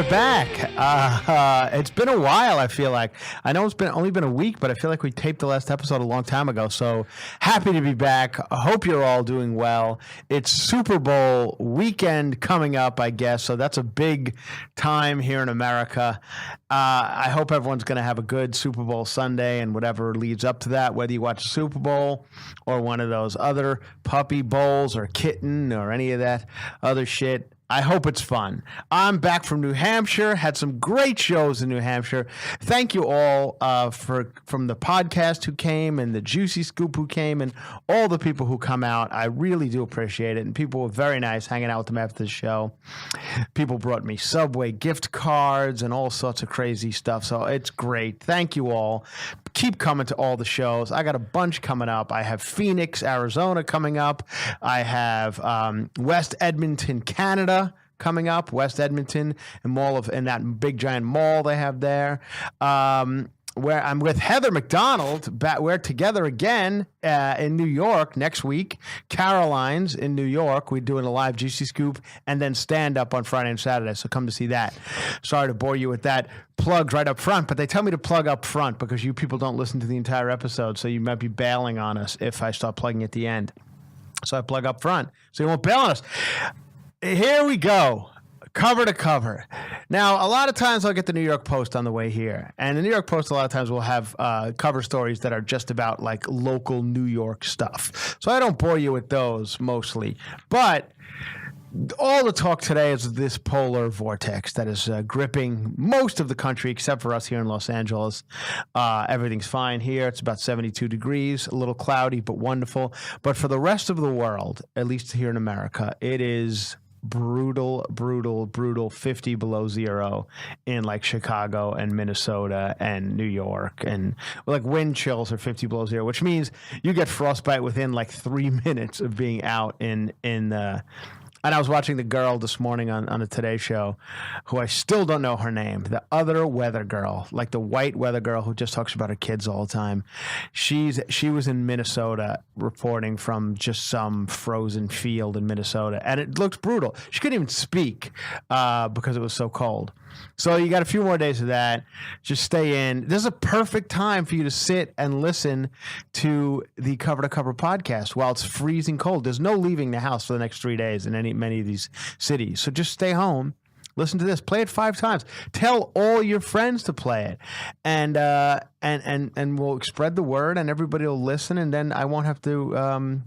we're back. It's been a while, I feel like. I know it's only been a week, but I feel like we taped the last episode a long time ago. So happy to be back. I hope you're all doing well. It's Super Bowl weekend coming up, I guess. So that's a big time here in America. I hope everyone's going to have a good Super Bowl Sunday and whatever leads up to that, whether you watch the Super Bowl or one of those other puppy bowls or kitten or any of that other shit. I hope it's fun. I'm back from New Hampshire. Had some great shows in New Hampshire. Thank you all from the podcast who came and the Juicy Scoop who came and all the people who come out. I really do appreciate it. And people were very nice hanging out with them after the show. People brought me Subway gift cards and all sorts of crazy stuff. So it's great. Thank you all. Keep coming to all the shows. I got a bunch coming up. I have Phoenix, Arizona coming up. I have West Edmonton, Canada coming up. West Edmonton and in that big giant mall they have there. Where I'm with Heather McDonald. We're together again in New York next week. Caroline's in New York. We're doing a live Juicy Scoop and then stand up on Friday and Saturday. So come to see that. Sorry to bore you with that. Plugs right up front, but they tell me to plug up front because you people don't listen to the entire episode. So you might be bailing on us if I start plugging at the end. So I plug up front so you won't bail on us. Here we go. Cover to cover. Now, a lot of times I'll get the New York Post on the way here. And the New York Post a lot of times will have cover stories that are just about like local New York stuff. So I don't bore you with those mostly. But all the talk today is this polar vortex that is gripping most of the country except for us here in Los Angeles. Everything's fine here. It's about 72 degrees, a little cloudy, but wonderful. But for the rest of the world, at least here in America, it is brutal 50 below zero in like Chicago and Minnesota and New York, and like wind chills are 50 below zero, which means you get frostbite within like 3 minutes of being out in the. And I was watching the girl this morning on the Today Show, who I still don't know her name, the other weather girl, like the white weather girl who just talks about her kids all the time. She was in Minnesota reporting from just some frozen field in Minnesota, and it looked brutal. She couldn't even speak because it was so cold. So you got a few more days of that. Just stay in. This is a perfect time for you to sit and listen to the Cover to Cover podcast while it's freezing cold. There's no leaving the house for the next 3 days in many of these cities. So just stay home. Listen to this. Play it 5 times. Tell all your friends to play it, and we'll spread the word, and everybody will listen. And then I won't have to,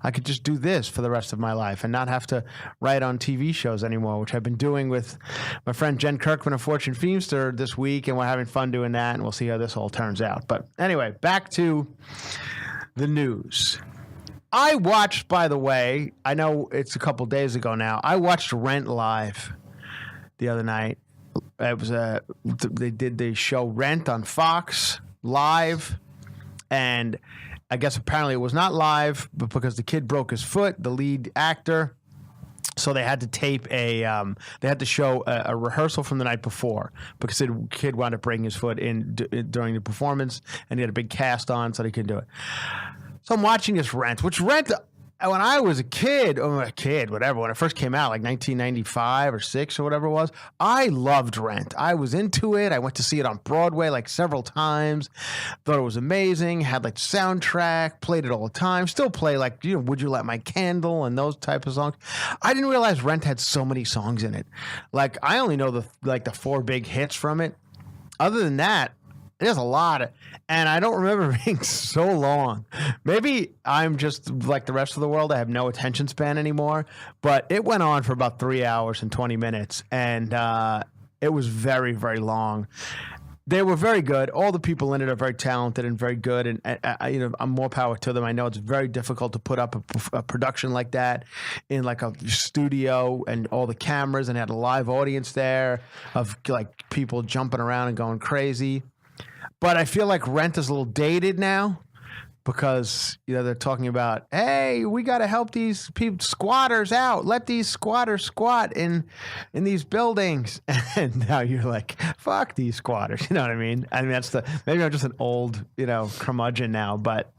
I could just do this for the rest of my life and not have to write on TV shows anymore, which I've been doing with my friend Jen Kirkman of Fortune Feimster this week, and we're having fun doing that, and we'll see how this all turns out. But anyway, back to the news. I watched, by the way, I know it's a couple days ago now, I watched Rent live the other night. It was they did the show Rent on Fox live, and I guess apparently it was not live, but because the kid broke his foot, the lead actor, so they had to tape they had to show a rehearsal from the night before because the kid wound up breaking his foot during the performance, and he had a big cast on, so they couldn't do it. So I'm watching this Rent, when I was a kid, when it first came out, like 1995 or 6 or whatever it was, I loved Rent. I was into it. I went to see it on Broadway like several times. Thought it was amazing. Had like the soundtrack, played it all the time. Still play like, Would You Light My Candle and those type of songs. I didn't realize Rent had so many songs in it. Like I only know the 4 big hits from it. Other than that, there's a lot, and I don't remember being so long. Maybe I'm just like the rest of the world. I have no attention span anymore, but it went on for about 3 hours and 20 minutes, and it was very, very long. They were very good. All the people in it are very talented and very good, and I'm more power to them. I know it's very difficult to put up a production like that in like a studio and all the cameras, and had a live audience there of like people jumping around and going crazy. But I feel like Rent is a little dated now. because they're talking about, hey, we got to help these people, squatters out. Let these squatters squat in these buildings. And now you're like, fuck these squatters. You know what I mean? I mean, maybe I'm just an old curmudgeon now, but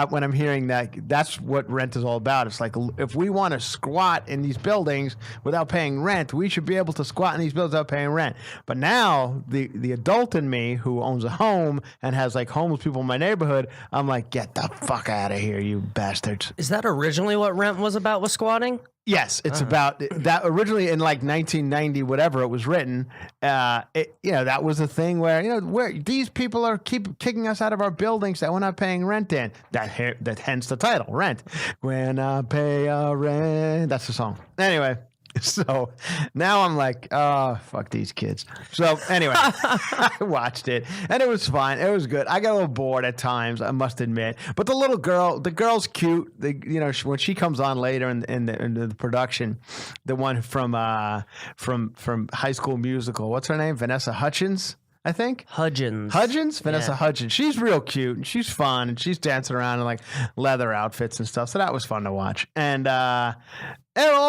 when I'm hearing that, that's what rent is all about. It's like, if we want to squat in these buildings without paying rent, we should be able to squat in these buildings without paying rent. But now the adult in me who owns a home and has like homeless people in my neighborhood, I'm like, get the fuck out of here, you bastards. Is that originally what rent was about, was squatting? Yes, it's about that. Originally in like 1990, whatever it was written, that was a thing where where these people are keep kicking us out of our buildings that we're not paying rent in. That hence the title, Rent. When I pay rent, that's the song. Anyway. So now I'm like, oh, fuck these kids. So anyway, I watched it and it was fine. It was good. I got a little bored at times, I must admit. But the girl's cute. When she comes on later in the production, the one from High School Musical, what's her name? Vanessa Hudgens. I think Hudgens, Vanessa Hudgens. She's real cute and she's fun and she's dancing around in like leather outfits and stuff. So that was fun to watch. And all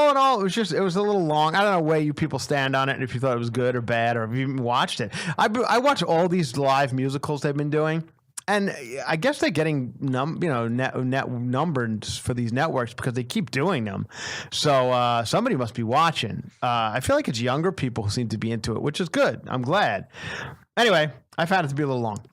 in all, it was a little long. I don't know where you people stand on it, and if you thought it was good or bad, or if you even watched it. I watch all these live musicals they've been doing. And I guess they're getting numbered for these networks because they keep doing them. So somebody must be watching. I feel like it's younger people who seem to be into it, which is good. I'm glad. Anyway, I found it to be a little long.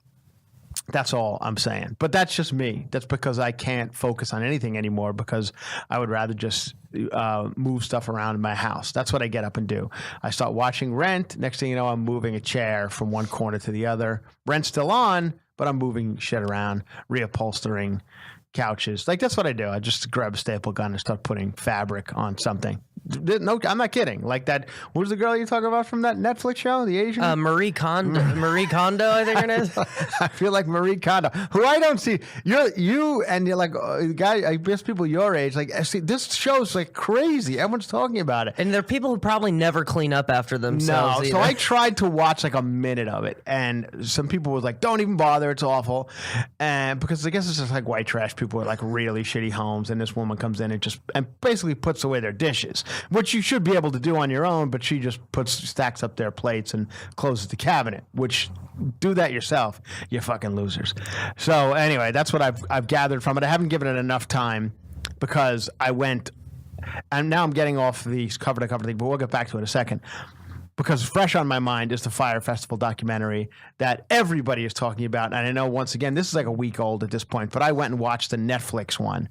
That's all I'm saying. But that's just me. That's because I can't focus on anything anymore because I would rather just move stuff around in my house. That's what I get up and do. I start watching Rent. Next thing you know, I'm moving a chair from one corner to the other. Rent's still on, but I'm moving shit around, reupholstering couches. Like, that's what I do. I just grab a staple gun and start putting fabric on something. No, I'm not kidding. Like that. What was the girl you talking about from that Netflix show? The Asian? Marie Kondo. Marie Kondo, I think her name is. I feel like Marie Kondo, who I don't see. You're like guy. I guess people your age. Like, see, this show's like crazy. Everyone's talking about it, and there are people who probably never clean up after themselves. No, so I tried to watch like a minute of it, and some people were like, "Don't even bother. It's awful," and because I guess it's just like white trash people with like really shitty homes, and this woman comes in and basically puts away their dishes. Which you should be able to do on your own, but she just stacks up their plates and closes the cabinet, which do that yourself, you fucking losers. So anyway, that's what I've gathered from it. I haven't given it enough time because I went, and now I'm getting off the cover to cover thing, but we'll get back to it in a second. Because fresh on my mind is the Fyre Festival documentary that everybody is talking about. And I know, once again, this is like a week old at this point, but I went and watched the Netflix one.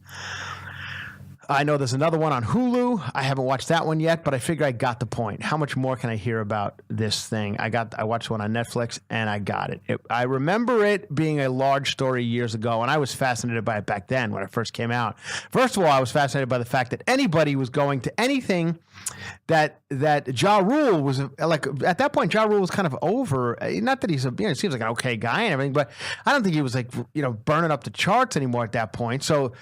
I know there's another one on Hulu. I haven't watched that one yet, but I figure I got the point. How much more can I hear about this thing? I watched one on Netflix, and I got it. I remember it being a large story years ago, and I was fascinated by it back then when it first came out. First of all, I was fascinated by the fact that anybody was going to anything that Ja Rule was like. At that point, Ja Rule was kind of over. Not that he's it seems like an okay guy and everything, but I don't think he was like burning up the charts anymore at that point. So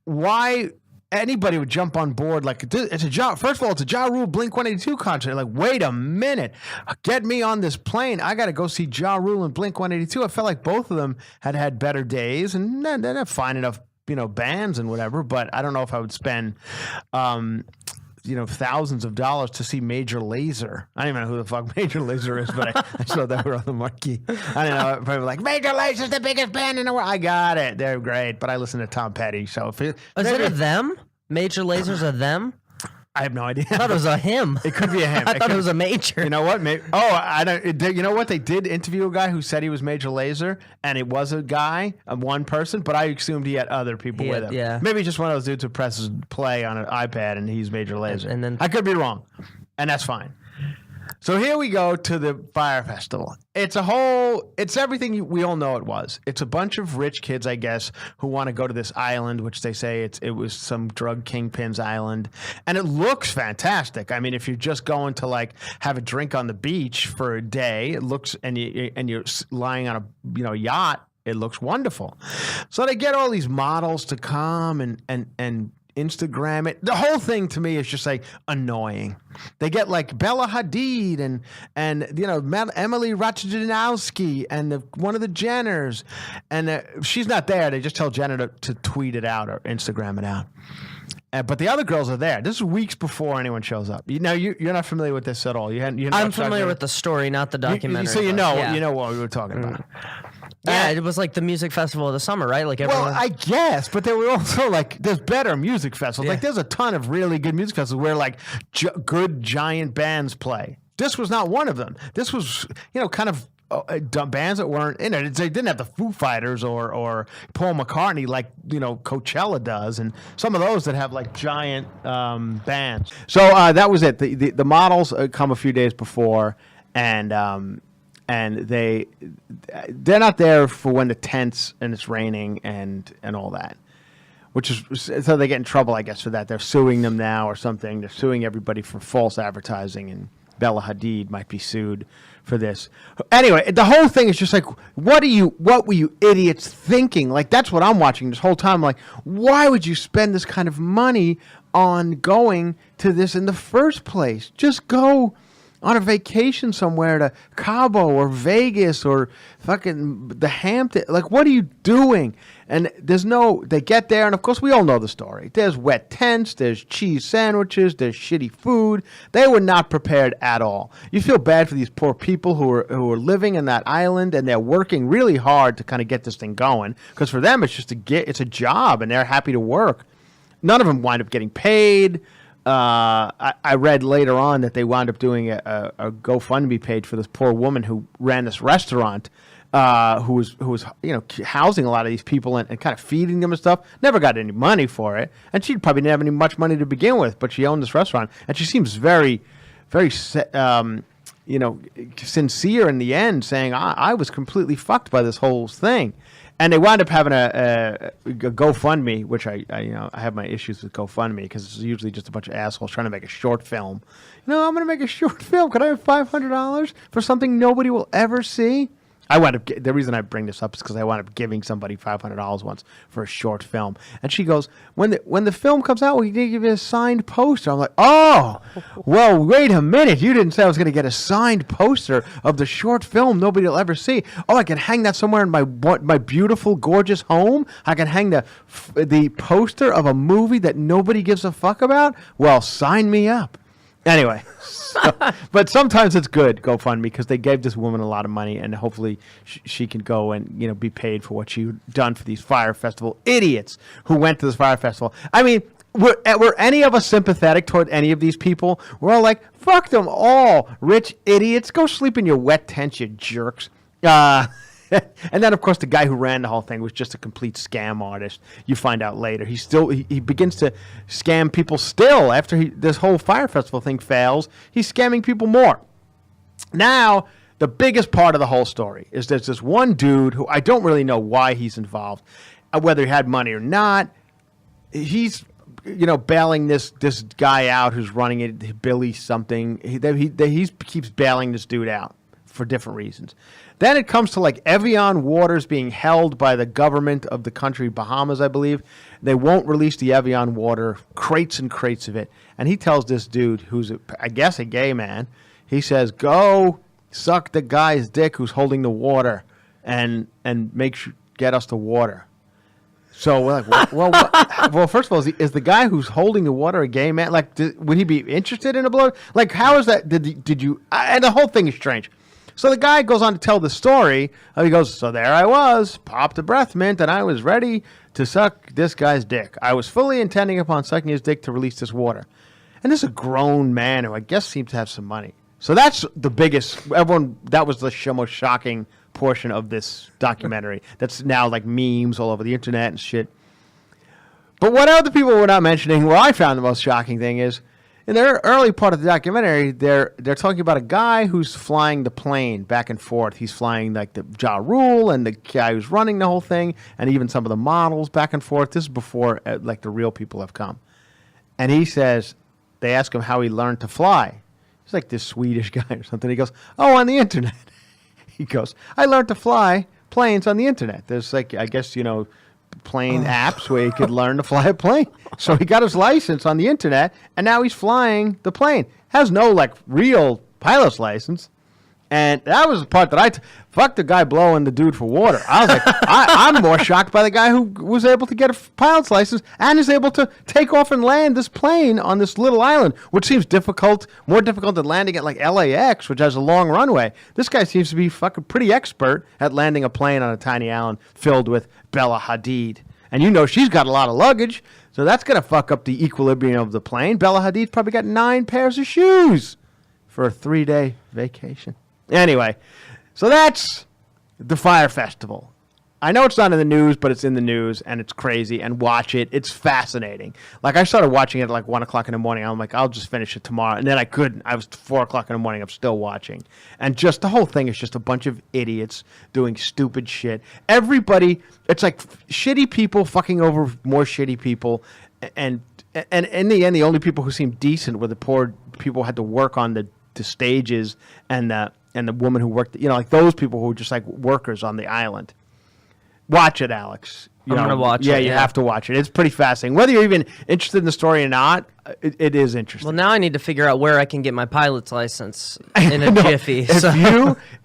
why? Anybody would jump on board like it's a Ja. First of all, it's a Ja Rule Blink-182 concert. Like, wait a minute, get me on this plane. I got to go see Ja Rule and Blink-182. I felt like both of them had better days, and they're not fine enough, bands and whatever. But I don't know if I would spend, thousands of dollars to see Major Lazer. I don't even know who the fuck Major Lazer is, but I saw that were on the marquee. I don't know. Probably like, Major Lazer's the biggest band in the world. I got it. They're great. But I listen to Tom Petty. So is it a them? Major Lazer's a them? I have no idea. I thought it was a him. It could be a him. I thought it was a major. You know what? I don't. You know what? They did interview a guy who said he was Major Lazer, and it was a guy, one person, but I assumed he had other people with him. Yeah. Maybe just one of those dudes who presses play on an iPad and he's Major Lazer. And then I could be wrong, and that's fine. So here we go to the Fyre Festival. It's everything we all know it was. It's a bunch of rich kids, I guess, who want to go to this island, which they say it was some drug kingpin's island. And it looks fantastic. I mean, if you're just going to like have a drink on the beach for a day, it looks, and you're lying on a yacht, it looks wonderful. So they get all these models to come and Instagram it. The whole thing to me is just like annoying. They get like Bella Hadid and Emily Ratajkowski and one of the Jenners, and she's not there. They just tell Jenner to tweet it out or Instagram it out. But the other girls are there. This is weeks before anyone shows up. You're not familiar with this at all. I'm familiar with the story, not the documentary. So you know what we were talking about. Yeah, it was like the music festival of the summer, right? Like everyone. Well, I guess, but there were also like there's better music festivals. Yeah. Like there's a ton of really good music festivals where like good giant bands play. This was not one of them. This was kind of bands that weren't in it. They didn't have the Foo Fighters or Paul McCartney like Coachella does, and some of those that have like giant bands. So that was it. The models come a few days before, and they're not there for when the tents and it's raining and all that, which is so they get in trouble, I guess, for that. They're suing them now or something. They're suing everybody for false advertising, and Bella Hadid might be sued for this. Anyway, the whole thing is just like, what were you idiots thinking? Like, that's what I'm watching this whole time. Like, why would you spend this kind of money on going to this in the first place? Just go on a vacation somewhere to Cabo or Vegas or fucking the Hamptons. Like, what are you doing? And they get there, and of course we all know the story. There's wet tents, there's cheese sandwiches, there's shitty food. They were not prepared at all. You feel bad for these poor people who are living in that island, and they're working really hard to kind of get this thing going. Because for them, it's a job, and they're happy to work. None of them wind up getting paid. I read later on that they wound up doing a GoFundMe page for this poor woman who ran this restaurant, who was housing a lot of these people and kind of feeding them and stuff. Never got any money for it, and she probably didn't have much money to begin with. But she owned this restaurant, and she seems very, very sincere in the end, saying I was completely fucked by this whole thing. And they wound up having a GoFundMe, which I have my issues with GoFundMe because it's usually just a bunch of assholes trying to make a short film. I'm going to make a short film. Could I have $500 for something nobody will ever see? The reason I bring this up is because I wound up giving somebody $500 once for a short film, and she goes, "When the film comes out, we give you a signed poster." I'm like, "Oh, well, wait a minute! You didn't say I was going to get a signed poster of the short film nobody will ever see. Oh, I can hang that somewhere in my beautiful, gorgeous home. I can hang the poster of a movie that nobody gives a fuck about. Well, sign me up." Anyway, but sometimes it's good, GoFundMe, because they gave this woman a lot of money, and hopefully she can go and be paid for what she's done for these Fyre Festival idiots who went to this Fyre Festival. I mean, were any of us sympathetic toward any of these people? We're all like, fuck them all, rich idiots. Go sleep in your wet tent, you jerks. And then, of course, the guy who ran the whole thing was just a complete scam artist. You find out later. He begins to scam people still after this whole Fyre Festival thing fails. He's scamming people more. Now, the biggest part of the whole story is there's this one dude who I don't really know why he's involved, whether he had money or not. He's bailing this guy out who's running it, Billy something. He keeps bailing this dude out for different reasons. Then it comes to like Evian waters being held by the government of the country, Bahamas, I believe. They won't release the Evian water, crates and crates of it. And he tells this dude, who's I guess a gay man, he says, "Go suck the guy's dick who's holding the water, and get us the water." So we're like, well, first of all, is the guy who's holding the water a gay man? Like, would he be interested in a blow? Like, how is that? Did you? And the whole thing is strange. So the guy goes on to tell the story. He goes, "So there I was, popped a breath mint, and I was ready to suck this guy's dick. I was fully intending upon sucking his dick to release this water." And this is a grown man who I guess seems to have some money. So that's the biggest. That was the most shocking portion of this documentary. That's now like memes all over the internet and shit. But what other people were not mentioning, what I found the most shocking thing is, in the early part of the documentary, they're talking about a guy who's flying the plane back and forth. He's flying like the Ja Rule and the guy who's running the whole thing, and even some of the models back and forth. This is before like the real people have come. And he says, they ask him how he learned to fly. He's like this Swedish guy or something. He goes, "Oh, on the internet." He goes, "I learned to fly planes on the internet." There's like, I guess, plane apps where he could learn to fly a plane. So he got his license on the internet, and now he's flying the plane. Has no like real pilot's license. And that was the part that fuck the guy blowing the dude for water. I was like, I'm more shocked by the guy who was able to get a pilot's license and is able to take off and land this plane on this little island, which seems difficult, more difficult than landing at like LAX, which has a long runway. This guy seems to be fucking pretty expert at landing a plane on a tiny island filled with Bella Hadid. And you know she's got a lot of luggage, so that's going to fuck up the equilibrium of the plane. Bella Hadid's probably got 9 pairs of shoes for a 3-day vacation. Anyway, so that's the Fyre Festival. I know it's not in the news, but it's in the news, and it's crazy, and watch it. It's fascinating. Like, I started watching it at like 1 o'clock in the morning. I'm like, I'll just finish it tomorrow. And then I couldn't. I was 4 o'clock in the morning. I'm still watching. And just the whole thing is just a bunch of idiots doing stupid shit. Everybody, it's like shitty people fucking over more shitty people. And in the end, the only people who seemed decent were the poor people who had to work on the stages and the woman who worked, like those people who were just like workers on the island. Watch it, Alex. I'm going to watch it. Yeah, you have to watch it. It's pretty fascinating. Whether you're even interested in the story or not, it is interesting. Well, now I need to figure out where I can get my pilot's license in a jiffy.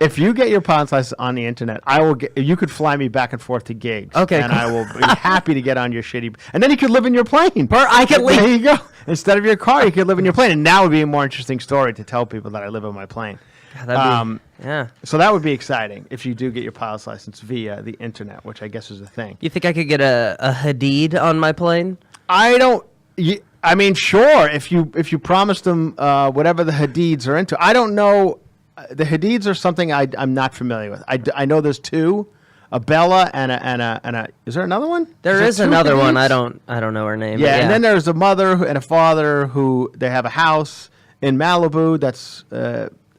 If you get your pilot's license on the internet, you could fly me back and forth to gigs. Okay, and cool. I will be happy to get on your shitty. And then you could live in your plane. I could There you go. Instead of your car, you could live in your plane. And now would be a more interesting story to tell people that I live in my plane. Yeah. So that would be exciting if you do get your pilot's license via the internet, which I guess is a thing. You think I could get a Hadid on my plane? I mean, sure. If you promise them whatever the Hadids are into, I don't know. The Hadids are something I'm not familiar with. I know there's 2, a Bella and a. Is there another one? There is another one. I don't know her name. Yeah, and then there's a mother and a father who they have a house in Malibu. That's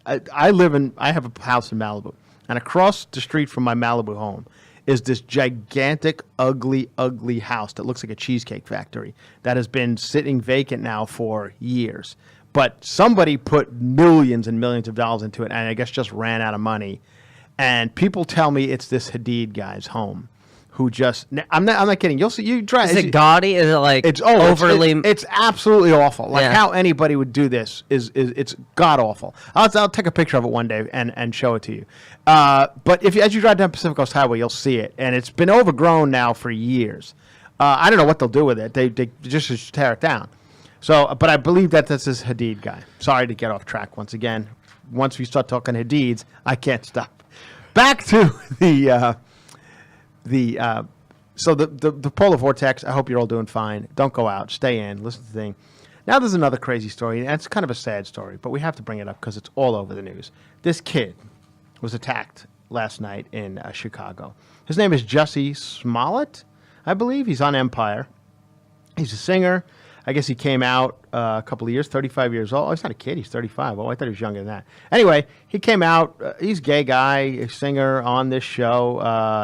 I have a house in Malibu, and across the street from my Malibu home is this gigantic, ugly, ugly house that looks like a cheesecake factory that has been sitting vacant now for years. But somebody put millions and millions of dollars into it, and I guess just ran out of money. And people tell me it's this Hadid guy's home, who just I'm not kidding. You'll see. You try. Is it gaudy? Is it like overly? It's absolutely awful. Like Yeah. how anybody would do this is it's god awful. I'll take a picture of it one day and show it to you. But as you drive down Pacific Coast Highway, you'll see it, and it's been overgrown now for years. I don't know what they'll do with it. They just tear it down. So, but I believe that this is Hadid guy. Sorry to get off track once again. Once we start talking Hadids, I can't stop. Back to the polar vortex. I hope you're all doing fine. Don't go out. Stay in. Listen to the thing. Now there's another crazy story, and it's kind of a sad story, but we have to bring it up because it's all over the news. This kid was attacked last night in Chicago. His name is Jussie Smollett, I believe. He's on Empire. He's a singer. I guess he came out a couple of years, 35 years old. Oh, he's not a kid. He's 35. Oh, I thought he was younger than that. Anyway, he came out. He's a gay guy, a singer on this show,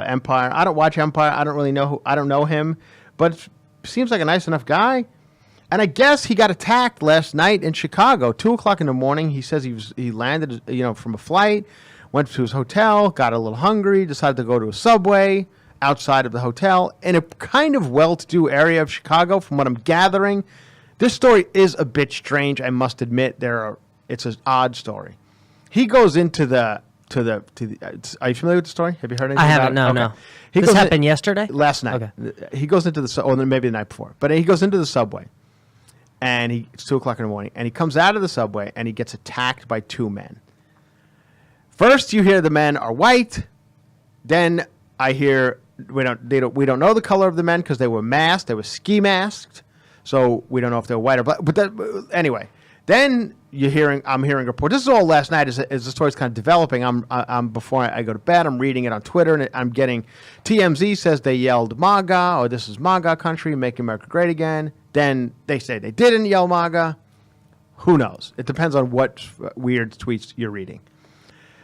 Empire. I don't watch Empire. I don't really know. I don't know him, but it seems like a nice enough guy. And I guess he got attacked last night in Chicago, 2 o'clock in the morning. He says he landed, from a flight, went to his hotel, got a little hungry, decided to go to a Subway outside of the hotel in a kind of well-to-do area of Chicago, from what I'm gathering. This story is a bit strange, I must admit. It's an odd story. He goes into the. Are you familiar with the story? Have you heard anything I about haven't. it? No. Okay. This happened yesterday? Last night. Okay. He goes into or maybe the night before. But he goes into the Subway, and it's 2 o'clock in the morning, and he comes out of the Subway, and he gets attacked by 2 men. First, you hear the men are white. Then I hear we don't know the color of the men because they were masked. They were ski masked, so we don't know if they're white or black. But anyway, then I'm hearing reports. This is all last night as the story's kind of developing. I'm before I go to bed, I'm reading it on Twitter, and I'm getting TMZ says they yelled MAGA, or this is MAGA country, make America great again. Then they say they didn't yell MAGA. Who knows? It depends on what weird tweets you're reading.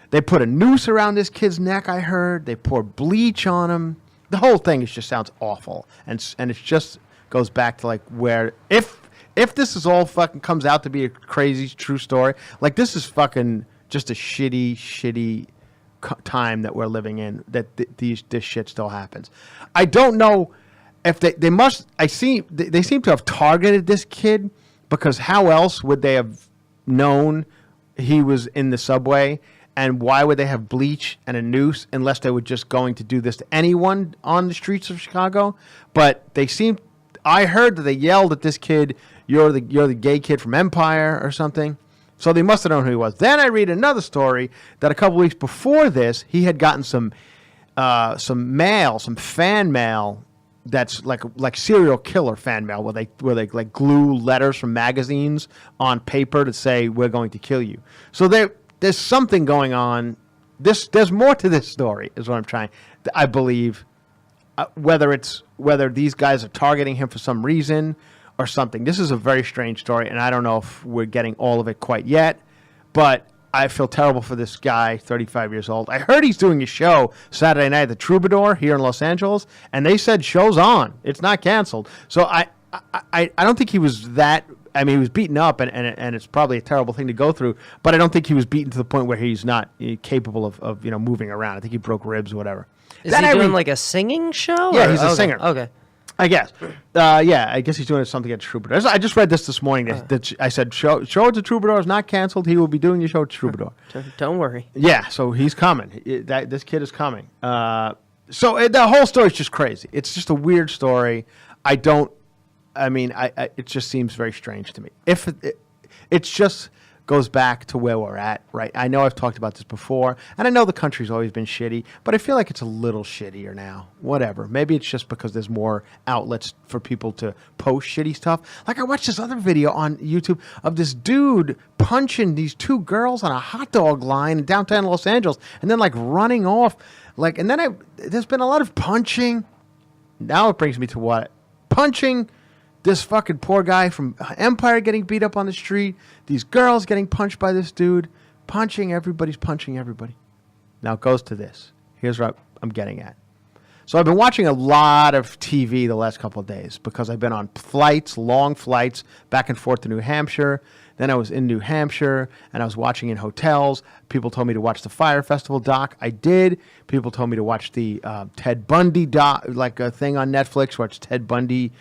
They put a noose around this kid's neck, I heard. They poured bleach on him. The whole thing just sounds awful. And it just goes back to like where if this is all fucking comes out to be a crazy true story, like this is fucking just a shitty time that we're living in, that this shit still happens. I don't know if they must, they seem to have targeted this kid, because how else would they have known he was in the subway? And why would they have bleach and a noose unless they were just going to do this to anyone on the streets of Chicago? But I heard that they yelled at this kid, you're the gay kid from Empire or something. So they must have known who he was. Then I read another story that a couple weeks before this, he had gotten some mail, some fan mail that's like serial killer fan mail, where they like glue letters from magazines on paper to say, we're going to kill you. So there's something going on. There's more to this story, is what I'm trying. I believe, whether these guys are targeting him for some reason or something. This is a very strange story, and I don't know if we're getting all of it quite yet. But I feel terrible for this guy, 35 years old. I heard he's doing a show Saturday night at the Troubadour here in Los Angeles, and they said show's on. It's not canceled. So I don't think he was that. I mean, he was beaten up, and it's probably a terrible thing to go through. But I don't think he was beaten to the point where he's not capable of moving around. I think he broke ribs or whatever. Is he doing like a singing show? Yeah, he's a singer. Okay. I guess. I guess he's doing something at Troubadour. I just read this morning. That I said, show at the Troubadour is not canceled. He will be doing the show at Troubadour. Don't worry. Yeah, so he's coming. This kid is coming. So the whole story is just crazy. It's just a weird story. It just seems very strange to me. It just goes back to where we're at, right? I know I've talked about this before, and I know the country's always been shitty, but I feel like it's a little shittier now. Whatever. Maybe it's just because there's more outlets for people to post shitty stuff. Like I watched this other video on YouTube of this dude punching these two girls on a hot dog line in downtown Los Angeles, and then like running off. There's been a lot of punching. Now it brings me to what? Punching this fucking poor guy from Empire getting beat up on the street. These girls getting punched by this dude. Everybody's punching everybody. Now it goes to this. Here's what I'm getting at. So I've been watching a lot of TV the last couple of days because I've been on flights, long flights, back and forth to New Hampshire. Then I was in New Hampshire, and I was watching in hotels. People told me to watch the Fyre Festival doc. I did. People told me to watch the Ted Bundy doc, like a thing on Netflix, watch Ted Bundy.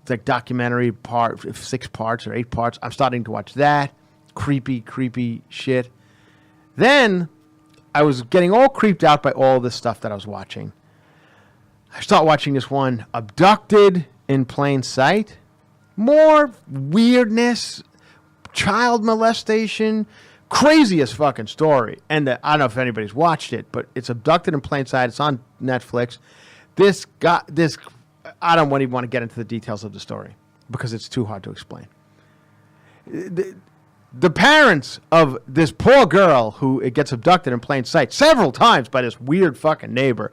It's like documentary 6 parts or 8 parts. I'm starting to watch that. Creepy shit. Then I was getting all creeped out by all this stuff that I was watching. I start watching this one, Abducted in Plain Sight. More weirdness, child molestation, craziest fucking story. And I don't know if anybody's watched it, but it's Abducted in Plain Sight. It's on Netflix. I don't even want to get into the details of the story because it's too hard to explain. The parents of this poor girl who gets abducted in plain sight several times by this weird fucking neighbor.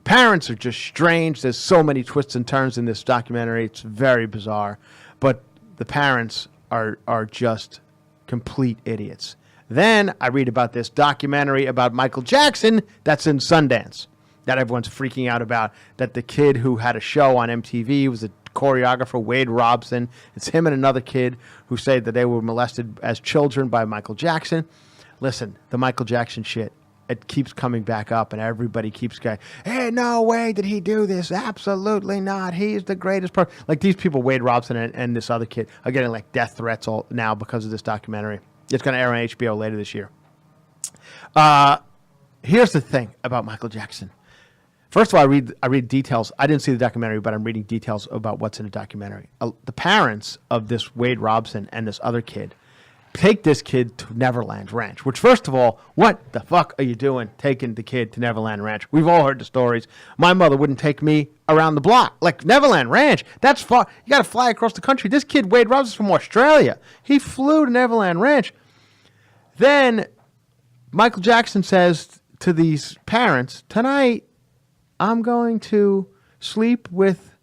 Parents are just strange. There's so many twists and turns in this documentary. It's very bizarre. But the parents are just complete idiots. Then I read about this documentary about Michael Jackson that's in Sundance, that everyone's freaking out about, that the kid who had a show on MTV was a choreographer, Wade Robson. It's him and another kid who say that they were molested as children by Michael Jackson. Listen, the Michael Jackson shit, it keeps coming back up, and everybody keeps going, hey, no way did he do this. Absolutely not. He's the greatest person. Like these people, Wade Robson and this other kid, are getting like death threats all now because of this documentary. It's going to air on HBO later this year. Here's the thing about Michael Jackson. First of all, I read details. I didn't see the documentary, but I'm reading details about what's in the documentary. The parents of this Wade Robson and this other kid take this kid to Neverland Ranch, which, first of all, what the fuck are you doing taking the kid to Neverland Ranch? We've all heard the stories. My mother wouldn't take me around the block. Like, Neverland Ranch, that's far. You got to fly across the country. This kid, Wade Robson's from Australia. He flew to Neverland Ranch. Then Michael Jackson says to these parents, tonight, I'm going to sleep with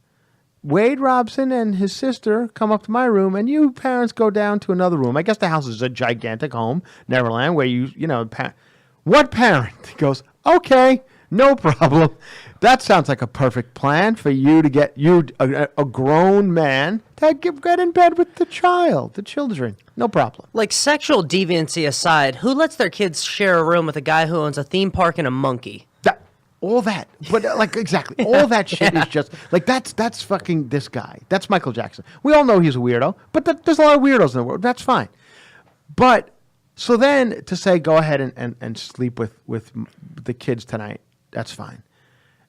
Wade Robson and his sister, come up to my room, and you parents go down to another room. I guess the house is a gigantic home, Neverland, where what parent goes, okay, no problem. That sounds like a perfect plan for you to get a grown man to get in bed with the children. No problem. Like, sexual deviancy aside, who lets their kids share a room with a guy who owns a theme park and a monkey? All that, but like exactly, all that shit is just like that's fucking this guy. That's Michael Jackson. We all know he's a weirdo, but there's a lot of weirdos in the world. That's fine. But so then to say go ahead and sleep with the kids tonight, that's fine.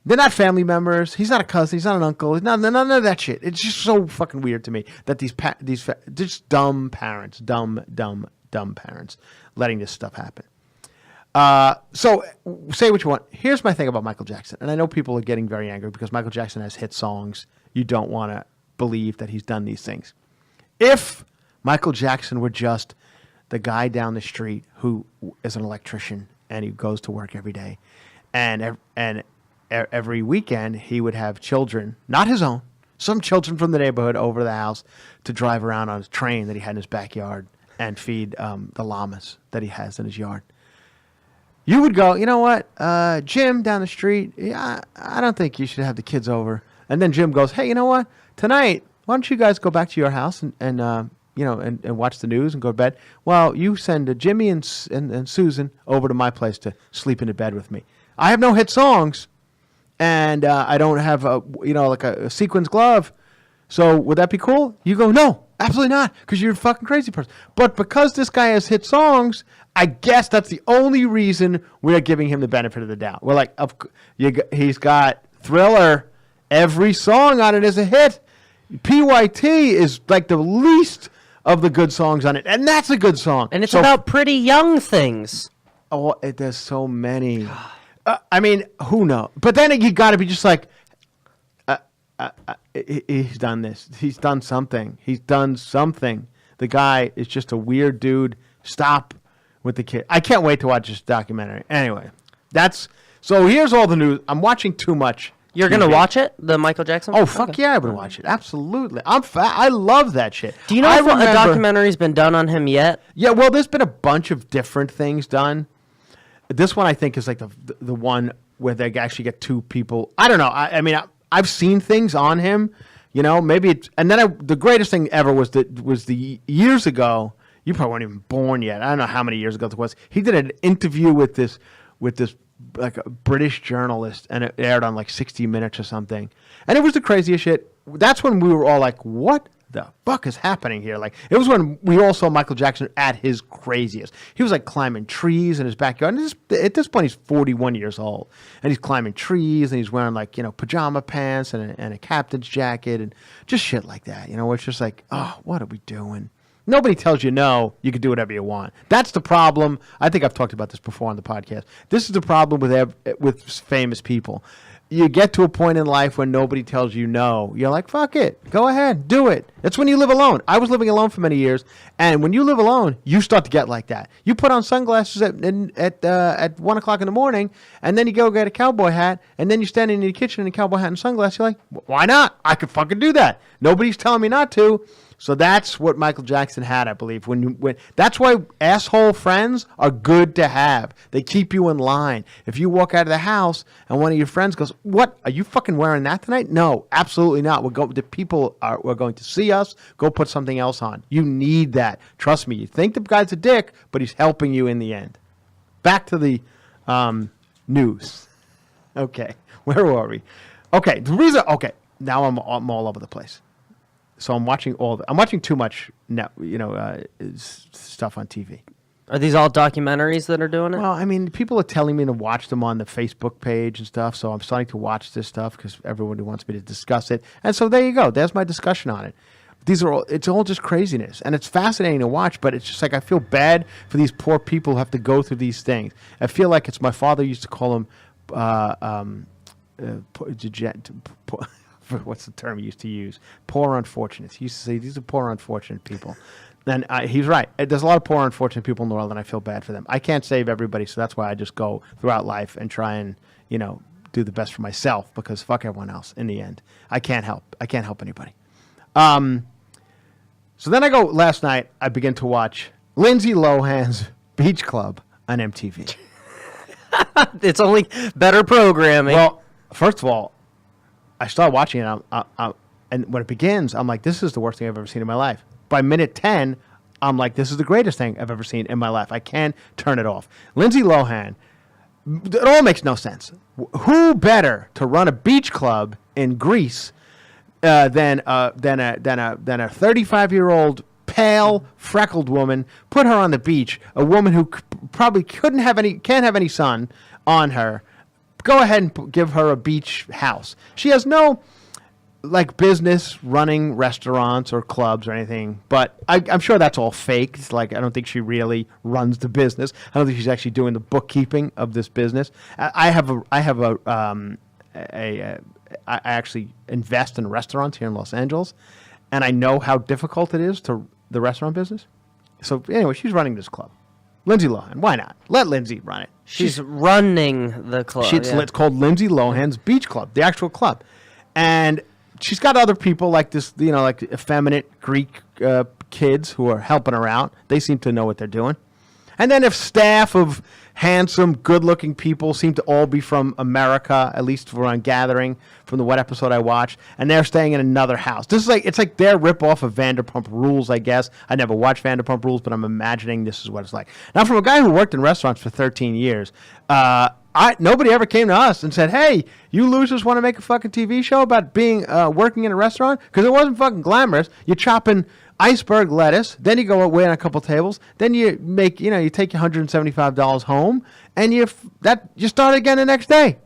They're not family members. He's not a cousin. He's not an uncle. He's not none of that shit. It's just so fucking weird to me that these just dumb parents, dumb parents, letting this stuff happen. So say what you want. Here's my thing about Michael Jackson. And I know people are getting very angry because Michael Jackson has hit songs. You don't want to believe that he's done these things. If Michael Jackson were just the guy down the street who is an electrician and he goes to work every day, and every weekend he would have children, not his own, some children from the neighborhood over to the house to drive around on his train that he had in his backyard and feed the llamas that he has in his yard. You would go, you know what, Jim down the street, yeah, I don't think you should have the kids over. And then Jim goes, hey, you know what, tonight, why don't you guys go back to your house and watch the news and go to bed? Well, you send Jimmy and Susan over to my place to sleep in the bed with me. I have no hit songs, and I don't have a sequins glove. So would that be cool? You go, no, absolutely not, because you're a fucking crazy person. But because this guy has hit songs, I guess that's the only reason we're giving him the benefit of the doubt. We're like, he's got Thriller. Every song on it is a hit. PYT is like the least of the good songs on it, and that's a good song. And it's about pretty young things. Oh, there's so many. I mean, who knows? But then you got to be just like, he's done this. He's done something. He's done something. The guy is just a weird dude. Stop with the kid. I can't wait to watch this documentary. Anyway, so here's all the news. I'm watching too much. You're going to watch it? The Michael Jackson? Oh, fuck yeah, I would watch it. Absolutely. I love that shit. Do you know if a documentary's been done on him yet? Yeah, well, there's been a bunch of different things done. This one, I think, is like the one where they actually get two people. I don't know. I mean, I've seen things on him, maybe it's, and then the greatest thing ever was the years ago. You probably weren't even born yet. I don't know how many years ago it was. He did an interview with this like a British journalist, and it aired on like 60 Minutes or something. And it was the craziest shit. That's when we were all like, what the fuck is happening here? Like, it was when we all saw Michael Jackson at his craziest. He was like climbing trees in his backyard. And at this point, he's 41 years old, and he's climbing trees, and he's wearing like, pajama pants and a captain's jacket and just shit like that. Where it's just like, oh, what are we doing? Nobody tells you no, you can do whatever you want. That's the problem. I think I've talked about this before on the podcast. This is the problem with famous people. You get to a point in life when nobody tells you no. You're like, fuck it. Go ahead. Do it. That's when you live alone. I was living alone for many years. And when you live alone, you start to get like that. You put on sunglasses at 1 o'clock in the morning, and then you go get a cowboy hat, and then you're standing in the kitchen in a cowboy hat and sunglasses. You're like, why not? I could fucking do that. Nobody's telling me not to. So that's what Michael Jackson had, I believe. When that's why asshole friends are good to have. They keep you in line. If you walk out of the house and one of your friends goes, "What? Are you fucking wearing that tonight?" No, absolutely not. The people are going to see us. Go put something else on. You need that. Trust me. You think the guy's a dick, but he's helping you in the end. Back to the news. Okay, where were we? Okay, the reason. Okay, now I'm all over the place. So I'm watching too much stuff on TV. Are these all documentaries that are doing it? Well, I mean, people are telling me to watch them on the Facebook page and stuff, so I'm starting to watch this stuff because everyone wants me to discuss it. And so there you go. There's my discussion on it. It's all just craziness, and it's fascinating to watch, but it's just like I feel bad for these poor people who have to go through these things. I feel like it's my father used to call them what's the term he used to use? Poor unfortunates. He used to say, these are poor unfortunate people. And he's right. There's a lot of poor unfortunate people in the world, and I feel bad for them. I can't save everybody, so that's why I just go throughout life and try and, do the best for myself, because fuck everyone else in the end. I can't help anybody. So then last night, I begin to watch Lindsay Lohan's Beach Club on MTV. It's only better programming. Well, first of all, I start watching it, and when it begins, I'm like, this is the worst thing I've ever seen in my life. By minute 10, I'm like, this is the greatest thing I've ever seen in my life. I can't turn it off. Lindsay Lohan it all makes no sense. Who better to run a beach club in Greece than a 35-year-old pale freckled woman? Put her on the beach, a woman who probably can't have any sun on her. Go ahead and give her a beach house. She has no business running restaurants or clubs or anything, but I'm sure that's all fake. It's I don't think she really runs the business. I don't think she's actually doing the bookkeeping of this business. I actually invest in restaurants here in Los Angeles, and I know how difficult it is to the restaurant business. So anyway, she's running this club. Lindsay Lohan. Why not? Let Lindsay run it. She's running the club. It's called Lindsay Lohan's Beach Club, the actual club. And she's got other people like this, like effeminate Greek kids who are helping her out. They seem to know what they're doing. And then if staff of handsome, good-looking people seem to all be from America, at least for on Gathering, from the one episode I watched, and they're staying in another house. This is it's like their rip-off of Vanderpump Rules, I guess. I never watched Vanderpump Rules, but I'm imagining this is what it's like. Now, from a guy who worked in restaurants for 13 years, nobody ever came to us and said, hey, you losers want to make a fucking TV show about being working in a restaurant? Because it wasn't fucking glamorous. You're chopping iceberg lettuce, then you go away on a couple tables, then you make, you take your $175 home, and you start again the next day.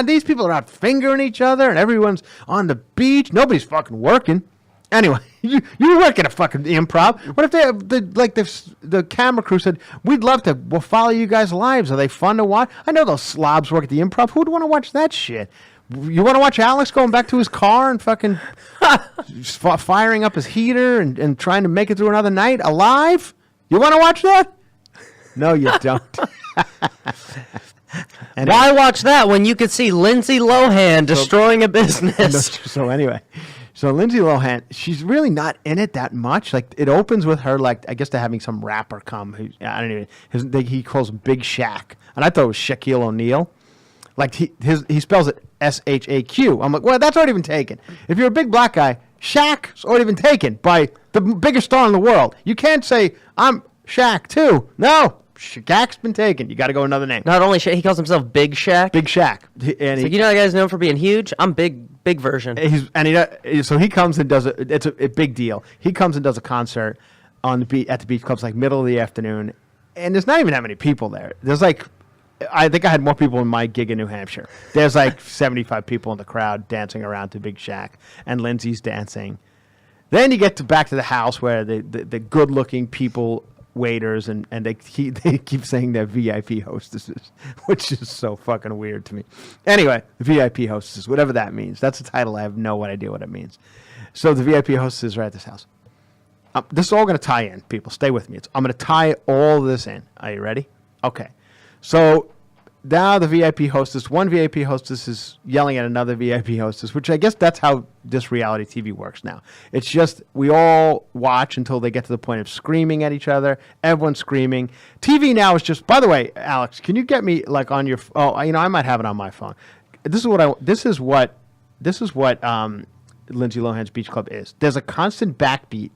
These people are out fingering each other, and everyone's on the beach. Nobody's fucking working. Anyway, you work at a fucking improv. What if the camera crew said, we'd love to follow you guys' lives. Are they fun to watch? I know those slobs work at the improv. Who would want to watch that shit? You want to watch Alex going back to his car and fucking firing up his heater and trying to make it through another night alive? You want to watch that? No, you don't. Anyway. Why watch that when you could see Lindsay Lohan destroying a business? So anyway, Lindsay Lohan, she's really not in it that much. It opens with her, I guess they're having some rapper come. I don't even. He calls him Big Shaq, and I thought it was Shaquille O'Neal. He spells it SHAQ. I'm like, well, that's already been taken. If you're a big black guy, Shaq's already been taken by the biggest star in the world. You can't say, I'm Shaq too. No, Shaq's been taken. You got to go another name. Not only Shaq, he calls himself Big Shaq. Big Shaq. And you know that guy's known for being huge? I'm big version. So he comes and does it's a big deal. He comes and does a concert at the beach clubs middle of the afternoon, and there's not even that many people there. There's I think I had more people in my gig in New Hampshire. There's 75 people in the crowd dancing around to Big Shaq, and Lindsay's dancing. Then you get back to the house where the good-looking people, waiters, and they keep saying they're VIP hostesses, which is so fucking weird to me. Anyway, VIP hostesses, whatever that means. That's a title. I have no idea what it means. So the VIP hostesses are at this house. This is all going to tie in, people. Stay with me. I'm going to tie all this in. Are you ready? Okay. So now the VIP hostess, one VIP hostess is yelling at another VIP hostess, which I guess that's how this reality TV works now. It's just we all watch until they get to the point of screaming at each other. Everyone's screaming. TV now is just, by the way, Alex, can you get me on your, I might have it on my phone. This is what Lindsay Lohan's Beach Club is. There's a constant backbeat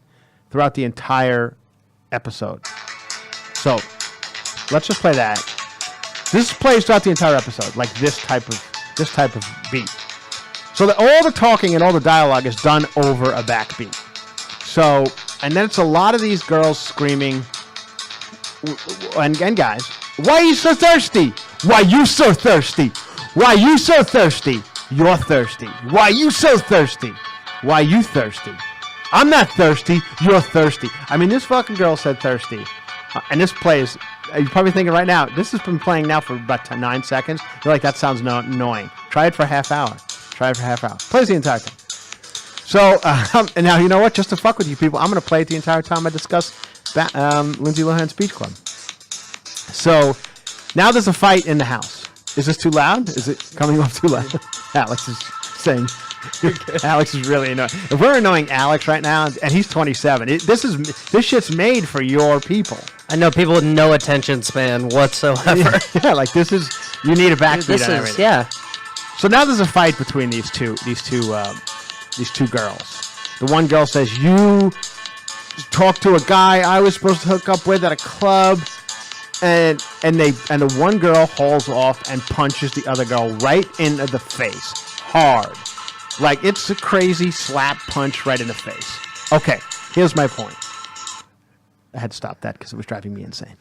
throughout the entire episode. So let's just play that. This plays throughout the entire episode, this type of beat. So all the talking and all the dialogue is done over a backbeat. So, and then it's a lot of these girls screaming, and guys, why are you so thirsty? Why you so thirsty? Why you so thirsty? You're thirsty. Why you so thirsty? Why you thirsty? I'm not thirsty. You're thirsty. I mean, this fucking girl said thirsty, and this plays. You're probably thinking right now, this has been playing now for about 9 seconds. You're like, that sounds annoying. Try it for a half hour. Plays the entire time. So, and now, you know what? Just to fuck with you people, I'm going to play it the entire time I discuss Lindsay Lohan's Beach Club. So, now there's a fight in the house. Is this too loud? Is it coming off too loud? Alex is saying... Alex is really annoying. If we're annoying Alex right now, and he's 27, this shit's made for your people. I know people with no attention span whatsoever. Yeah, this is, you need a backbeat on everything. Yeah. So now there's a fight between these two girls. The one girl says, "You talked to a guy I was supposed to hook up with at a club, and the one girl hauls off and punches the other girl right in the face, hard, like it's a crazy slap punch right in the face. Okay, here's my point. I had to stop that because it was driving me insane.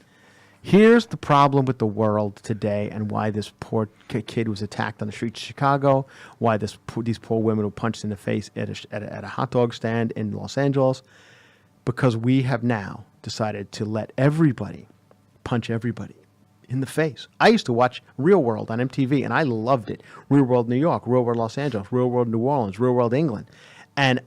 Here's the problem with the world today, and why this poor kid was attacked on the streets of Chicago, why these poor women were punched in the face at a hot dog stand in Los Angeles, because we have now decided to let everybody punch everybody in the face. I used to watch Real World on MTV, and I loved it. Real World New York, Real World Los Angeles, Real World New Orleans, Real World England. And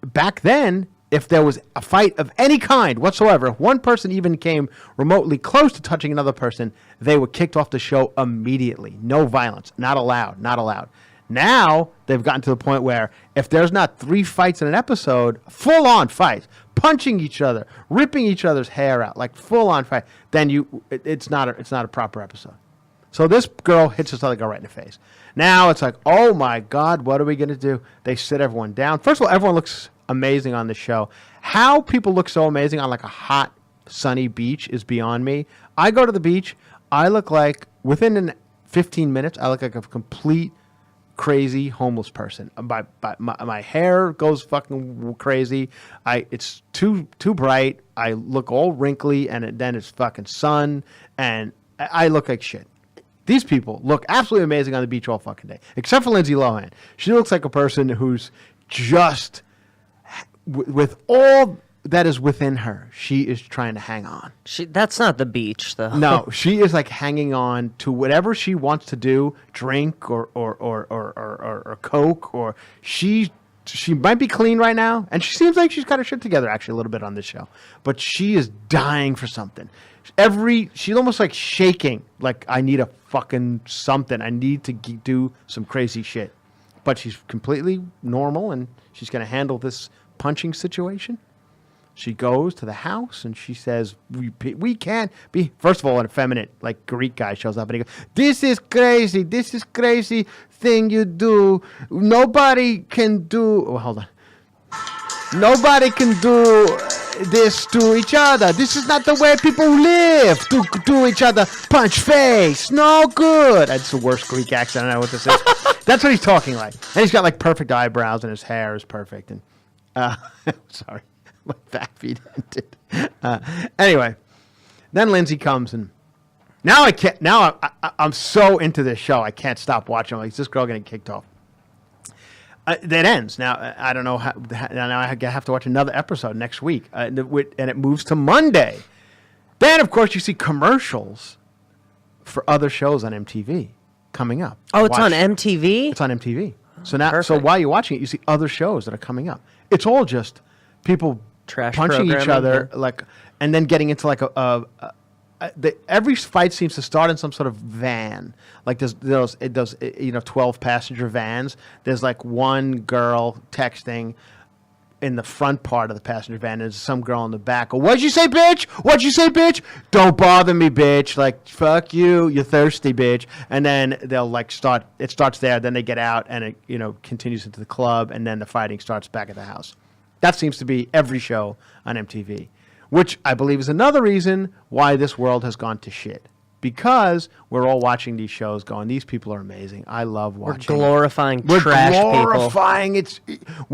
back then, if there was a fight of any kind whatsoever, if one person even came remotely close to touching another person, they were kicked off the show immediately. No violence. Not allowed. Not allowed. Now, they've gotten to the point where if there's not 3 fights in an episode, full-on fights, punching each other, ripping each other's hair out, like full-on fight, then it's not a proper episode. So this girl hits this other girl right in the face. Now it's like, oh my God, what are we going to do? They sit everyone down. First of all, everyone looks amazing on the show. How people look so amazing on like a hot, sunny beach is beyond me. I go to the beach, I look like, within 15 minutes, I look like a complete crazy homeless person. My hair goes fucking crazy. It's too bright. I look all wrinkly, and then it's fucking sun, and I look like shit. These people look absolutely amazing on the beach all fucking day, except for Lindsay Lohan. She looks like a person who's just, with all that is within her, she is trying to hang on. That's not the beach, though. No, she is like hanging on to whatever she wants to do, drink or coke, or she might be clean right now, and she seems like she's got her shit together actually a little bit on this show, but she is dying for something. She's almost like shaking, like I need a fucking something. I need to do some crazy shit, but she's completely normal, and she's going to handle this punching situation. She goes to the house and she says, we can't be. First of all, an effeminate, like Greek guy shows up and he goes, this is crazy thing you do. Nobody can do. Oh, hold on. Nobody can do this to each other. This is not the way people live, to do each other. Punch face. No good. That's the worst Greek accent. I don't know what this is. That's what he's talking like. And he's got like perfect eyebrows and his hair is perfect. And sorry. My backbeat ended. Anyway, then Lindsay comes, and now I can't. Now I'm so into this show, I can't stop watching. Like, is this girl getting kicked off? That ends. Now I don't know how. Now I have to watch another episode next week, and it moves to Monday. Then, of course, you see commercials for other shows on MTV coming up. Oh, it's on MTV. It's on MTV. So now, Perfect. so while you're watching it, you see other shows that are coming up. It's all just people Trash punching each other, like, and then getting into like every fight seems to start in some sort of van. Like there's 12 passenger vans. There's like one girl texting in the front part of the passenger van. There's some girl in the back. What'd you say, bitch? What'd you say, bitch? Don't bother me, bitch. Like, fuck you. You're thirsty, bitch. And then they'll like start. It starts there. Then they get out, and it continues into the club, and then the fighting starts back at the house. That seems to be every show on MTV, which I believe is another reason why this world has gone to shit. Because we're all watching these shows going, these people are amazing. I love watching. We're glorifying trash people. We're glorifying.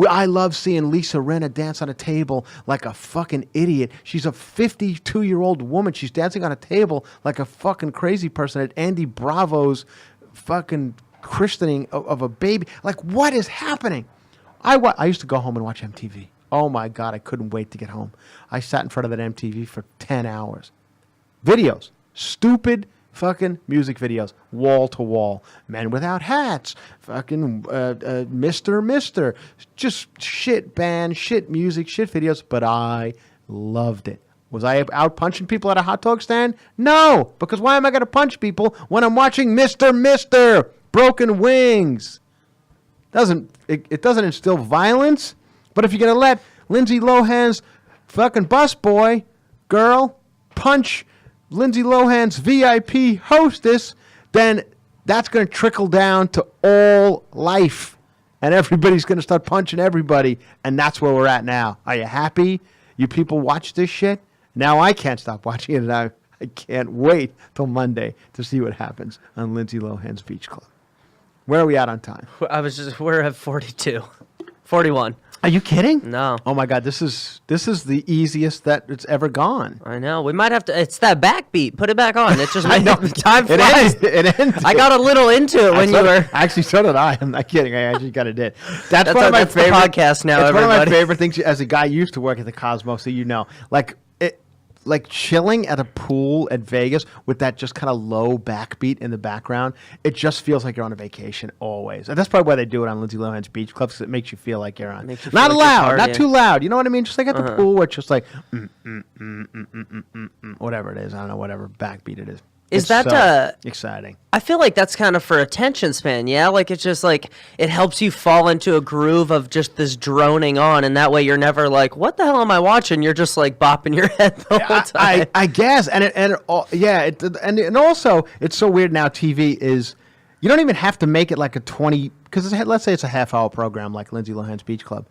I love seeing Lisa Rinna dance on a table like a fucking idiot. She's a 52-year-old woman. She's dancing on a table like a fucking crazy person at Andy Bravo's fucking christening of a baby. Like, what is happening? I used to go home and watch MTV. Oh my God, I couldn't wait to get home. I sat in front of that MTV for 10 hours. Videos. Stupid fucking music videos. Wall to wall. Men without hats. Fucking Mr. Just shit band, shit music, shit videos. But I loved it. Was I out punching people at a hot dog stand? No. Because why am I going to punch people when I'm watching Mr. Broken Wings? It doesn't instill violence. But if you're going to let Lindsay Lohan's fucking busboy girl punch Lindsay Lohan's VIP hostess, then that's going to trickle down to all life. And everybody's going to start punching everybody. And that's where we're at now. Are you happy? You people watch this shit? Now I can't stop watching it. And I can't wait till Monday to see what happens on Lindsay Lohan's Beach Club. Where are we at on time? We're at 42. 41. Are you kidding? No. Oh my God, this is the easiest that it's ever gone. I know. We might have to. It's that backbeat. Put it back on. It's just I know. time flies. It ended. I got a little into it when you were. Actually, so did I. I'm not kidding. I actually kind of did. That's one of my that's the favorite podcast now. It's everybody. one of my favorite things. As a guy who used to work at the Cosmos, so you know, like chilling at a pool at Vegas with that just kind of low backbeat in the background. It just feels like you're on a vacation always. And that's probably why they do it on Lindsay Lohan's Beach Club, because it makes you feel like you're on. Not loud, not too loud. You know what I mean? Just like at the pool where it's just like whatever it is. I don't know, whatever backbeat it is. Is It's that so exciting? I feel like that's kind of for attention span, yeah? Like it's just like it helps you fall into a groove of just this droning on, and that way you're never like, what the hell am I watching? You're just like bopping your head the whole time. I guess, and also it's so weird now. TV is, you don't even have to make it like a 20, because let's say it's a half-hour program like Lindsay Lohan's Beach Club.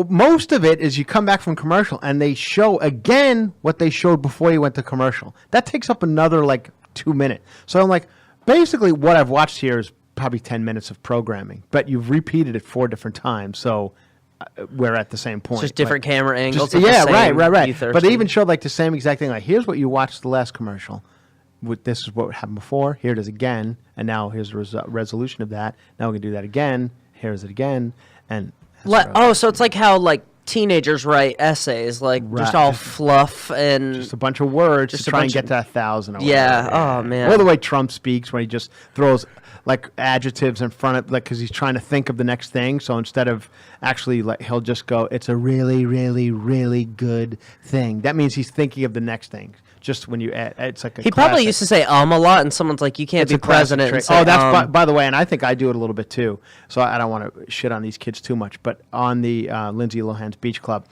Most of it is you come back from commercial and they show again what they showed before you went to commercial. That takes up another like 2 minutes. So I'm like, basically what I've watched here is probably 10 minutes of programming, but you've repeated it 4 different times. So we're at the same point. Just different camera angles. Right. Ether, but they even showed like the same exact thing. Like, here's what you watched the last commercial. This is what happened before. Here it is again. And now here's the resolution of that. Now we can do that again. Here's it again. And so it's like how like teenagers write essays, like just all fluff and just a bunch of words just to try and get to 1,000. Yeah. Oh man. Or the way Trump speaks when he just throws like adjectives in front of, like, because he's trying to think of the next thing. So instead of actually, like, he'll just go, "It's a really, really, really good thing." That means he's thinking of the next thing. Just when you add, it's like a he probably used to say a lot, and someone's like, "You can't be president." And say, oh, that's by the way, and I think I do it a little bit too. So I don't want to shit on these kids too much. But on the Lindsay Lohan's Beach Club,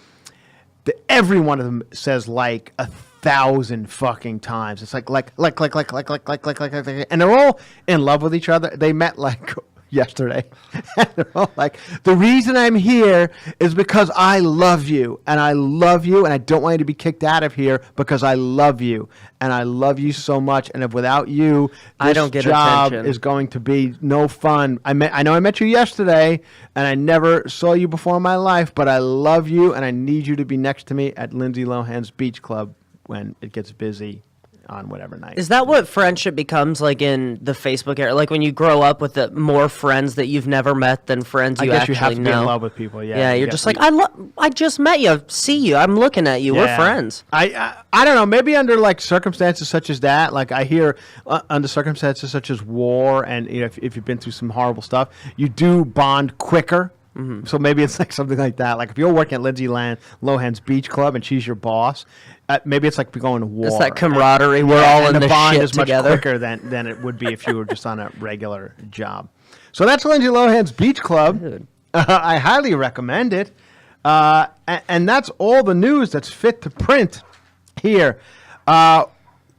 every one of them says like 1,000 fucking times. It's like, and they're all in love with each other. They met like yesterday. And they're all like, "The reason I'm here is because I love you, and I love you, and I don't want you to be kicked out of here because I love you, and I love you so much. And if without you, I don't get job attention. is going to be no fun. I know I met you yesterday, and I never saw you before in my life, but I love you, and I need you to be next to me at Lindsay Lohan's Beach Club when it gets busy on whatever night." Is that what friendship becomes like in the Facebook era? Like when you grow up with more friends that you've never met than friends you actually know? I guess you have to be in love with people. Yeah, yeah. You're just like, I just met you. See you. I'm looking at you. Yeah. We're friends. I don't know. Maybe under like circumstances such as that. Like I hear under circumstances such as war, and if you've been through some horrible stuff, you do bond quicker. Mm-hmm. So maybe it's like something like that. Like if you're working at Lindsay Lohan's Beach Club and she's your boss, maybe it's like going to war. It's that camaraderie. We're all in the bond shit is much together. quicker than it would be if you were just on a regular job. So that's Lindsay Lohan's Beach Club. I highly recommend it. And that's all the news that's fit to print here.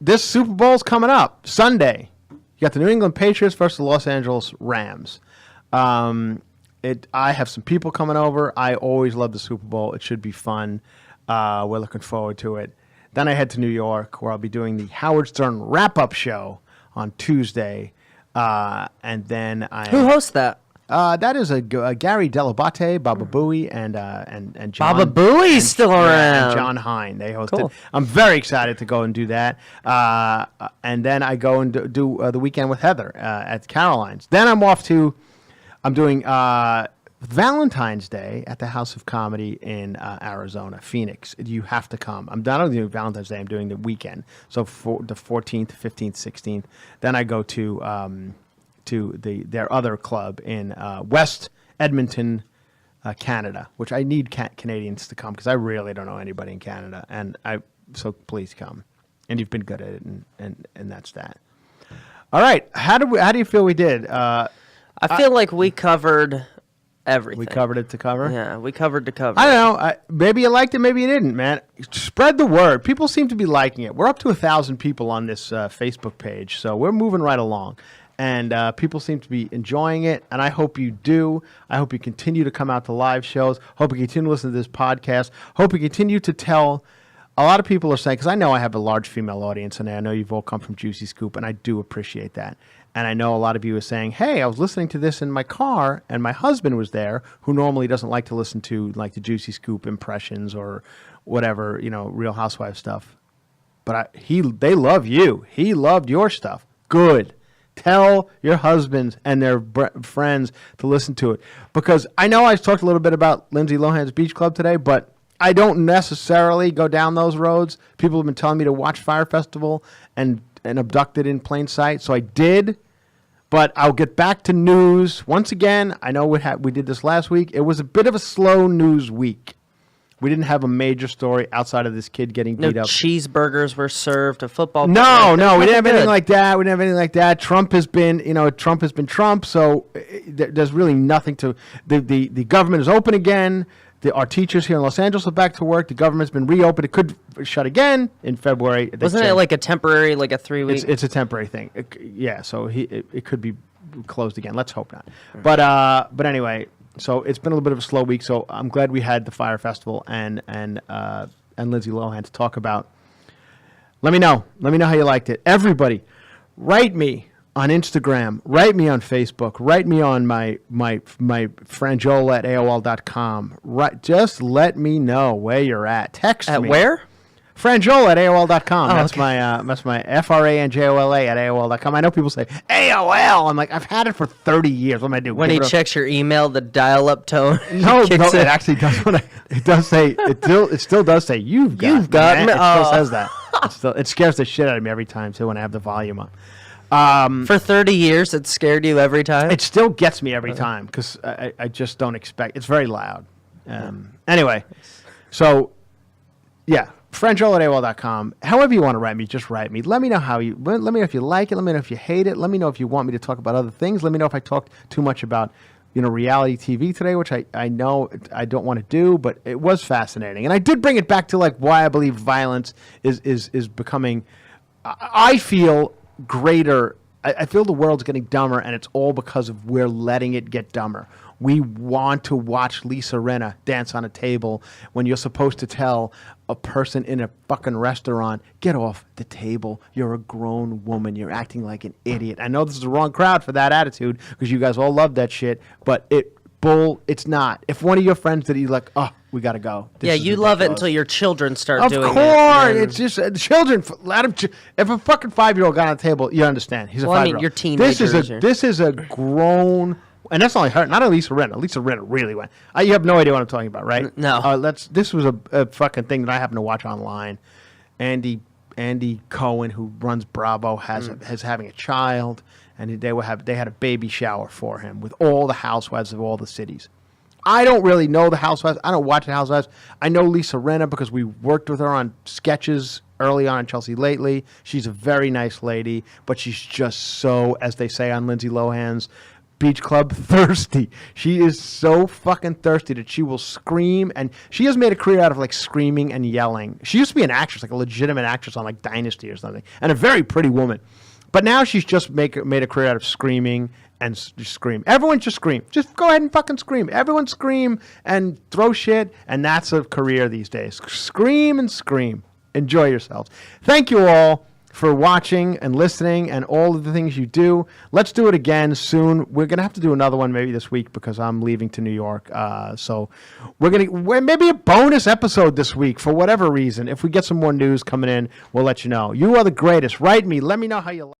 This Super Bowl's coming up Sunday. You got the New England Patriots versus the Los Angeles Rams. I have some people coming over. I always love the Super Bowl. It should be fun. We're looking forward to it. Then I head to New York, where I'll be doing the Howard Stern wrap-up show on Tuesday. And then Who hosts that? That is a Gary Delabate, Baba Booey, and John. Baba Booey's still around. And John Hine. They hosted. Cool. I'm very excited to go and do that. And then I go and do the weekend with Heather at Caroline's. Then I'm doing Valentine's Day at the House of Comedy in Arizona, Phoenix. You have to come. I'm not only doing Valentine's Day, I'm doing the weekend. So for the 14th, 15th, 16th. Then I go to their other club in West Edmonton, Canada, which I need Canadians to come because I really don't know anybody in Canada. So please come. And you've been good at it, and that's that. All right. How do you feel we did? I feel like we covered everything. We covered it to cover? Yeah, we covered to cover. I don't know. Maybe you liked it, maybe you didn't, man. Spread the word. People seem to be liking it. We're up to 1,000 people on this Facebook page, so we're moving right along. And people seem to be enjoying it, and I hope you do. I hope you continue to come out to live shows. Hope you continue to listen to this podcast. Hope you continue to tell a lot of people are saying, because I know I have a large female audience, and I know you've all come from Juicy Scoop, and I do appreciate that. And I know a lot of you are saying, hey, I was listening to this in my car, and my husband was there, who normally doesn't like to listen to like the Juicy Scoop impressions or whatever, Real Housewives stuff. But they love you. He loved your stuff. Good. Tell your husbands and their friends to listen to it. Because I know I talked a little bit about Lindsay Lohan's Beach Club today, but I don't necessarily go down those roads. People have been telling me to watch Fyre Festival and Abducted in Plain Sight, so I did. But I'll get back to news. Once again, I know we did this last week. It was a bit of a slow news week. We didn't have a major story outside of this kid getting beat up. Cheeseburgers were served, a football. No, we didn't have anything like that. Trump has been Trump. So there's really nothing to. The government is open again. Our teachers here in Los Angeles are back to work. The government's been reopened. It could shut again in February. Wasn't it like a temporary, like a 3-week? It's a temporary thing. So it could be closed again. Let's hope not. But anyway. So it's been a little bit of a slow week. So I'm glad we had the Fyre Festival and Lindsay Lohan to talk about. Let me know how you liked it. Everybody, write me on Instagram. Write me on Facebook. Write me on my Franjola at AOL.com. Just let me know where you're at. Text me. At where? Franjola at AOL.com. Oh, that's okay. that's my Franjola at AOL.com. I know people say AOL. I'm like, I've had it for 30 years. What am I do? When he checks your email, the dial-up tone. No, it actually does. It does say it still does say you've got me. It still says that. It scares the shit out of me every time too when I have the volume on. For 30 years, it scared you every time? It still gets me every time because I just don't expect. It's very loud. Anyway, so yeah. Franjola at AOL.com. However you want to write me, just write me. Let me know let me know if you like it. Let me know if you hate it. Let me know if you want me to talk about other things. Let me know if I talked too much about, reality TV today, which I know I don't want to do, but it was fascinating. And I did bring it back to like why I believe violence is becoming, I feel greater. I feel the world's getting dumber, and it's all because of we're letting it get dumber. We want to watch Lisa Rinna dance on a table when you're supposed to tell a person in a fucking restaurant, get off the table. You're a grown woman. You're acting like an idiot. I know this is the wrong crowd for that attitude because you guys all love that shit, but it's not. If one of your friends that you like, oh, we got to go. You love it until your children start doing it. Of course. It's just the children. If a fucking 5-year-old got on the table, you understand. He's a 5-year-old. I mean, you're teenagers. This is a grown. And that's only her, not Lisa Rinna. Lisa Rinna really went. You have no idea what I'm talking about, right? No. This was a fucking thing that I happen to watch online. Andy Cohen, who runs Bravo, has having a child, and they had a baby shower for him with all the housewives of all the cities. I don't really know the housewives. I don't watch the housewives. I know Lisa Rinna because we worked with her on sketches early on in Chelsea Lately. She's a very nice lady, but she's just so, as they say on Lindsay Lohan's Beach Club, thirsty. She is so fucking thirsty that she will scream, and she has made a career out of like screaming and yelling. She used to be an actress, like a legitimate actress on like Dynasty or something, and a very pretty woman. But now she's just made a career out of screaming and just scream. Everyone just scream. Just go ahead and fucking scream. Everyone scream and throw shit, and that's a career these days. Scream and scream. Enjoy yourselves. Thank you all for watching and listening and all of the things you do. Let's do it again soon. We're going to have to do another one maybe this week because I'm leaving to New York. So we're maybe a bonus episode this week for whatever reason. If we get some more news coming in, we'll let you know. You are the greatest. Write me. Let me know how you like